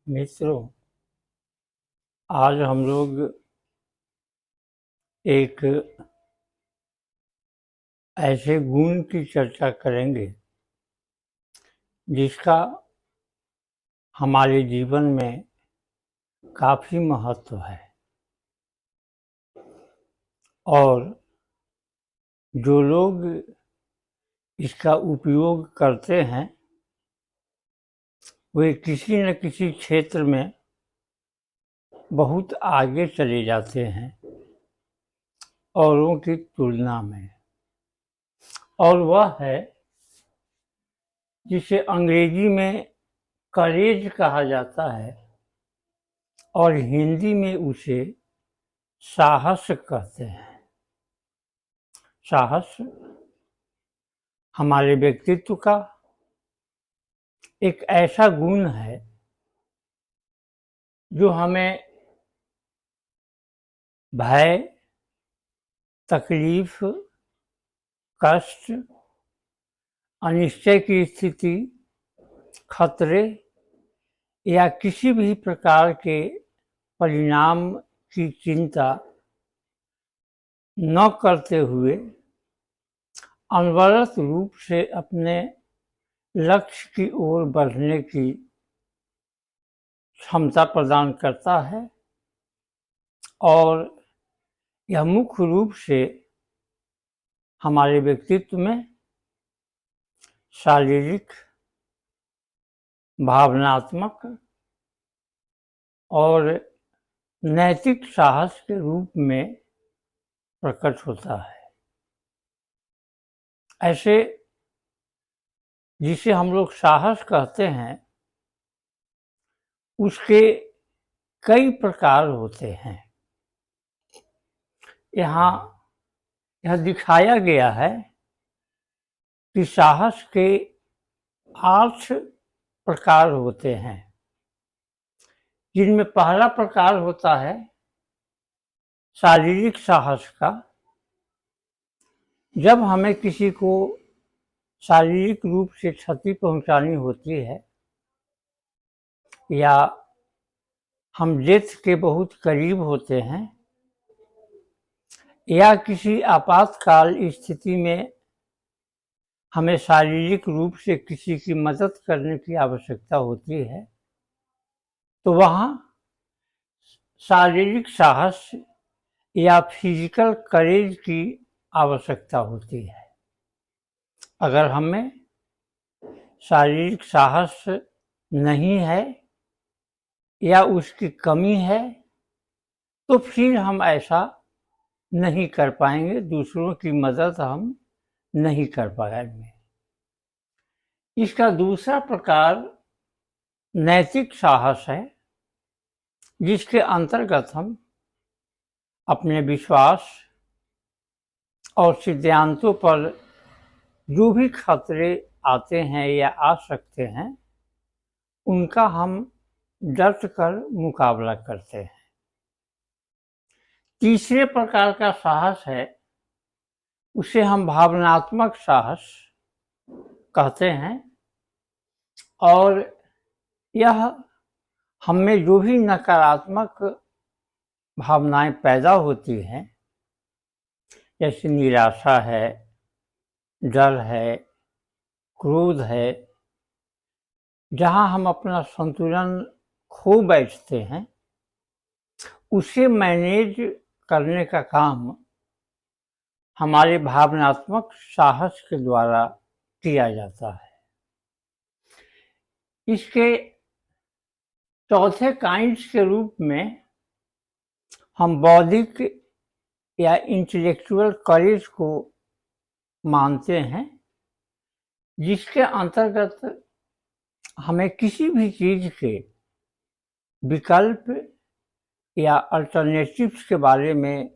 मित्रों, आज हम लोग एक ऐसे गुण की चर्चा करेंगे जिसका हमारे जीवन में काफ़ी महत्व है और जो लोग इसका उपयोग करते हैं वे किसी न किसी क्षेत्र में बहुत आगे चले जाते हैं औरों की तुलना में। और वह है जिसे अंग्रेजी में करेज कहा जाता है और हिंदी में उसे साहस कहते हैं। साहस हमारे व्यक्तित्व का एक ऐसा गुण है जो हमें भय, तकलीफ, कष्ट, अनिश्चय की स्थिति, खतरे या किसी भी प्रकार के परिणाम की चिंता न करते हुए अनवरत रूप से अपने लक्ष्य की ओर बढ़ने की क्षमता प्रदान करता है और यह मुख्य रूप से हमारे व्यक्तित्व में शारीरिक, भावनात्मक और नैतिक साहस के रूप में प्रकट होता है। ऐसे जिसे हम लोग साहस कहते हैं उसके कई प्रकार होते हैं। यहाँ यह दिखाया गया है कि साहस के 8 प्रकार होते हैं, जिनमें पहला प्रकार होता है शारीरिक साहस का। जब हमें किसी को शारीरिक रूप से क्षति पहुंचानी होती है या हम डेथ के बहुत करीब होते हैं या किसी आपातकाल स्थिति में हमें शारीरिक रूप से किसी की मदद करने की आवश्यकता होती है, तो वहाँ शारीरिक साहस या फिजिकल करेज की आवश्यकता होती है। अगर हमें शारीरिक साहस नहीं है या उसकी कमी है तो फिर हम ऐसा नहीं कर पाएंगे, दूसरों की मदद हम नहीं कर पाएंगे। इसका दूसरा प्रकार नैतिक साहस है, जिसके अंतर्गत हम अपने विश्वास और सिद्धांतों पर जो भी खतरे आते हैं या आ सकते हैं उनका हम डट कर मुकाबला करते हैं। तीसरे प्रकार का साहस है, उसे हम भावनात्मक साहस कहते हैं और यह हमें जो भी नकारात्मक भावनाएं पैदा होती हैं, जैसे निराशा है, डर है, क्रोध है, जहां हम अपना संतुलन खो बैठते हैं, उसे मैनेज करने का काम हमारे भावनात्मक साहस के द्वारा किया जाता है। इसके चौथे काइंड्स के रूप में हम बौद्धिक या इंटेलेक्चुअल करेज को मानते हैं, जिसके अंतर्गत हमें किसी भी चीज के विकल्प या अल्टरनेटिव्स के बारे में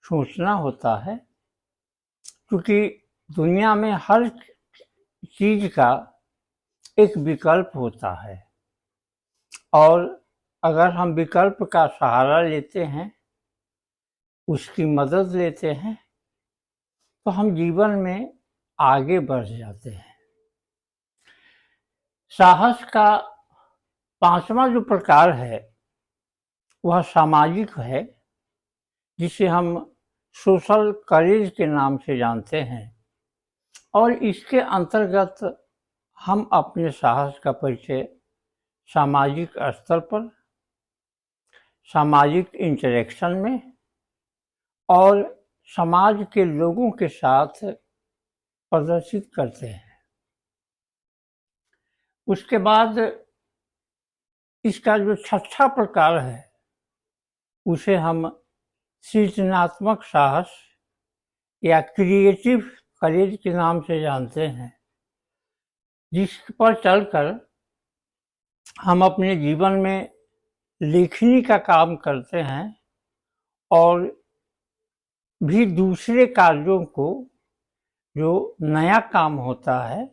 सोचना होता है, क्योंकि दुनिया में हर चीज का एक विकल्प होता है और अगर हम विकल्प का सहारा लेते हैं, उसकी मदद लेते हैं, तो हम जीवन में आगे बढ़ जाते हैं। साहस का पांचवा जो प्रकार है वह सामाजिक है, जिसे हम सोशल करेज के नाम से जानते हैं, और इसके अंतर्गत हम अपने साहस का परिचय सामाजिक स्तर पर, सामाजिक इंटरेक्शन में और समाज के लोगों के साथ प्रदर्शित करते हैं। उसके बाद इसका जो छठा प्रकार है उसे हम सृजनात्मक साहस या क्रिएटिव करेज के नाम से जानते हैं, जिस पर चलकर हम अपने जीवन में लेखनी का काम करते हैं और भी दूसरे कार्यों को, जो नया काम होता है,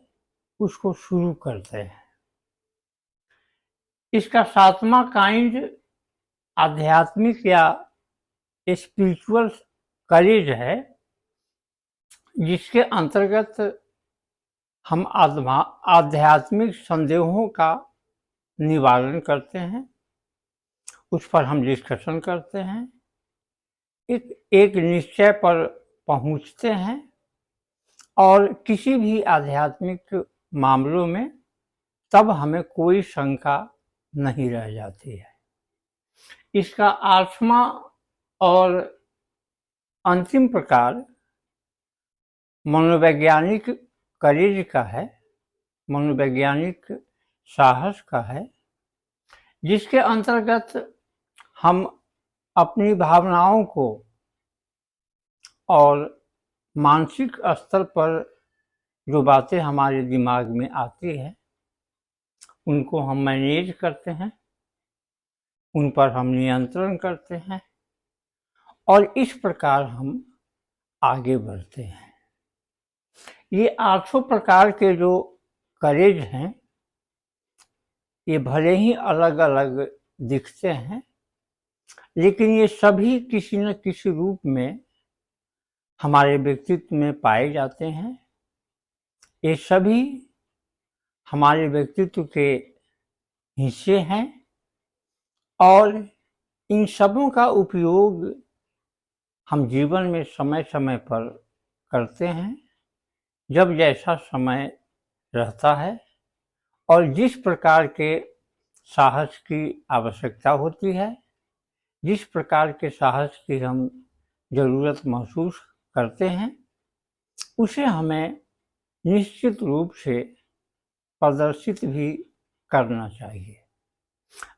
उसको शुरू करते हैं। इसका सातवां काइंड आध्यात्मिक या स्पिरिचुअल करेज है, जिसके अंतर्गत हम आध्यात्मिक संदेहों का निवारण करते हैं, उस पर हम डिस्कशन करते हैं, एक निश्चय पर पहुंचते हैं और किसी भी आध्यात्मिक मामलों में तब हमें कोई शंका नहीं रह जाती है। इसका आठवां और अंतिम प्रकार मनोवैज्ञानिक करेज का है, मनोवैज्ञानिक साहस का है, जिसके अंतर्गत हम अपनी भावनाओं को और मानसिक स्तर पर जो बातें हमारे दिमाग में आती है उनको हम मैनेज करते हैं, उन पर हम नियंत्रण करते हैं और इस प्रकार हम आगे बढ़ते हैं। ये आठों प्रकार के जो करेज हैं ये भले ही अलग अलग दिखते हैं, लेकिन ये सभी किसी न किसी रूप में हमारे व्यक्तित्व में पाए जाते हैं। ये सभी हमारे व्यक्तित्व के हिस्से हैं और इन सबों का उपयोग हम जीवन में समय समय पर करते हैं, जब जैसा समय रहता है और जिस प्रकार के साहस की आवश्यकता होती है, जिस प्रकार के साहस की हम ज़रूरत महसूस करते हैं, उसे हमें निश्चित रूप से प्रदर्शित भी करना चाहिए।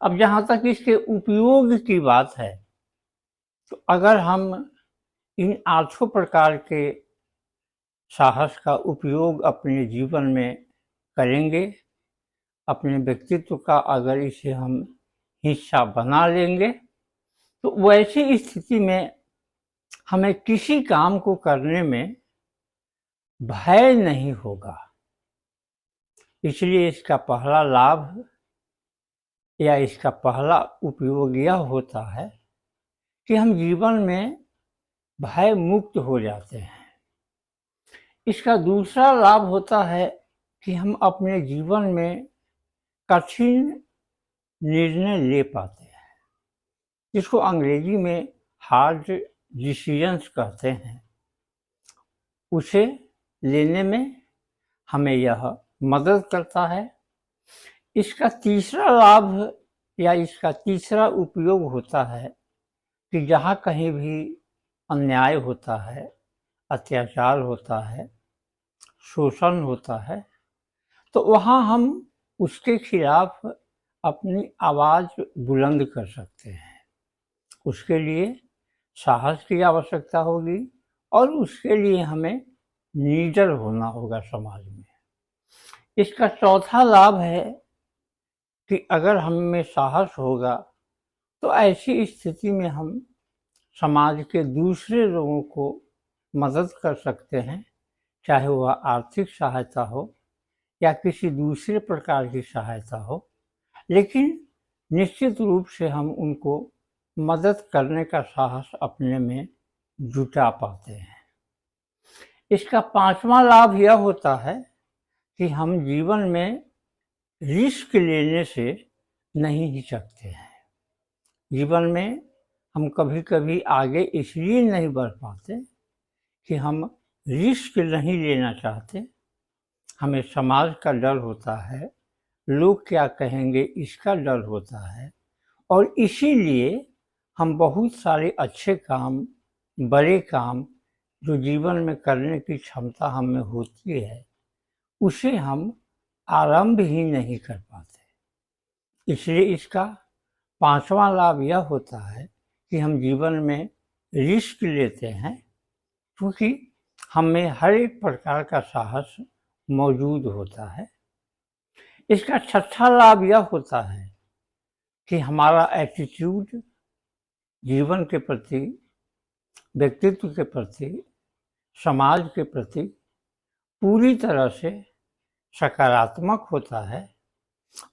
अब जहाँ तक इसके उपयोग की बात है, तो अगर हम इन आठों प्रकार के साहस का उपयोग अपने जीवन में करेंगे, अपने व्यक्तित्व का अगर इसे हम हिस्सा बना लेंगे, तो वैसी स्थिति में हमें किसी काम को करने में भय नहीं होगा। इसलिए इसका पहला लाभ या इसका पहला उपयोग यह होता है कि हम जीवन में भय मुक्त हो जाते हैं। इसका दूसरा लाभ होता है कि हम अपने जीवन में कठिन निर्णय ले पाते हैं, जिसको अंग्रेजी में हार्ड डिसीजंस कहते हैं। उसे लेने में हमें यह मदद करता है। इसका तीसरा लाभ या इसका तीसरा उपयोग होता है कि जहाँ कहीं भी अन्याय होता है, अत्याचार होता है, शोषण होता है, तो वहाँ हम उसके खिलाफ अपनी आवाज़ बुलंद कर सकते हैं। उसके लिए साहस की आवश्यकता होगी और उसके लिए हमें लीडर होना होगा समाज में। इसका चौथा लाभ है कि अगर हम में साहस होगा तो ऐसी स्थिति में हम समाज के दूसरे लोगों को मदद कर सकते हैं, चाहे वह आर्थिक सहायता हो या किसी दूसरे प्रकार की सहायता हो, लेकिन निश्चित रूप से हम उनको मदद करने का साहस अपने में जुटा पाते हैं। इसका पांचवा लाभ यह होता है कि हम जीवन में रिस्क लेने से नहीं ही सकते हैं। जीवन में हम कभी कभी आगे इसलिए नहीं बढ़ पाते कि हम रिस्क नहीं लेना चाहते। हमें समाज का डर होता है, लोग क्या कहेंगे इसका डर होता है, और इसीलिए हम बहुत सारे अच्छे काम, बड़े काम जो जीवन में करने की क्षमता हमें होती है, उसे हम आरंभ ही नहीं कर पाते। इसलिए इसका पांचवा लाभ यह होता है कि हम जीवन में रिस्क लेते हैं, क्योंकि हमें हर एक प्रकार का साहस मौजूद होता है। इसका छठा लाभ यह होता है कि हमारा एटीट्यूड जीवन के प्रति, व्यक्तित्व के प्रति, समाज के प्रति पूरी तरह से सकारात्मक होता है,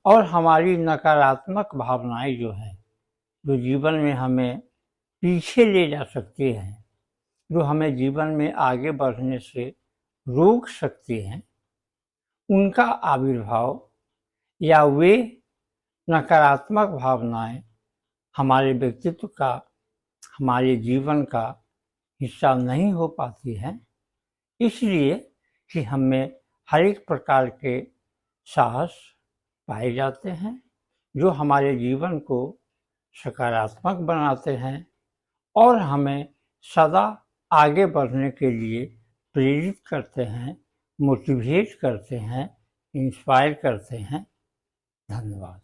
और हमारी नकारात्मक भावनाएं जो हैं, जो जीवन में हमें पीछे ले जा सकती हैं, जो हमें जीवन में आगे बढ़ने से रोक सकती हैं, उनका आविर्भाव या वे नकारात्मक भावनाएं हमारे व्यक्तित्व का, हमारे जीवन का हिस्सा नहीं हो पाती हैं। इसलिए कि हमें हर एक प्रकार के साहस पाए जाते हैं, जो हमारे जीवन को सकारात्मक बनाते हैं और हमें सदा आगे बढ़ने के लिए प्रेरित करते हैं, मोटिवेट करते हैं, इंस्पायर करते हैं। धन्यवाद।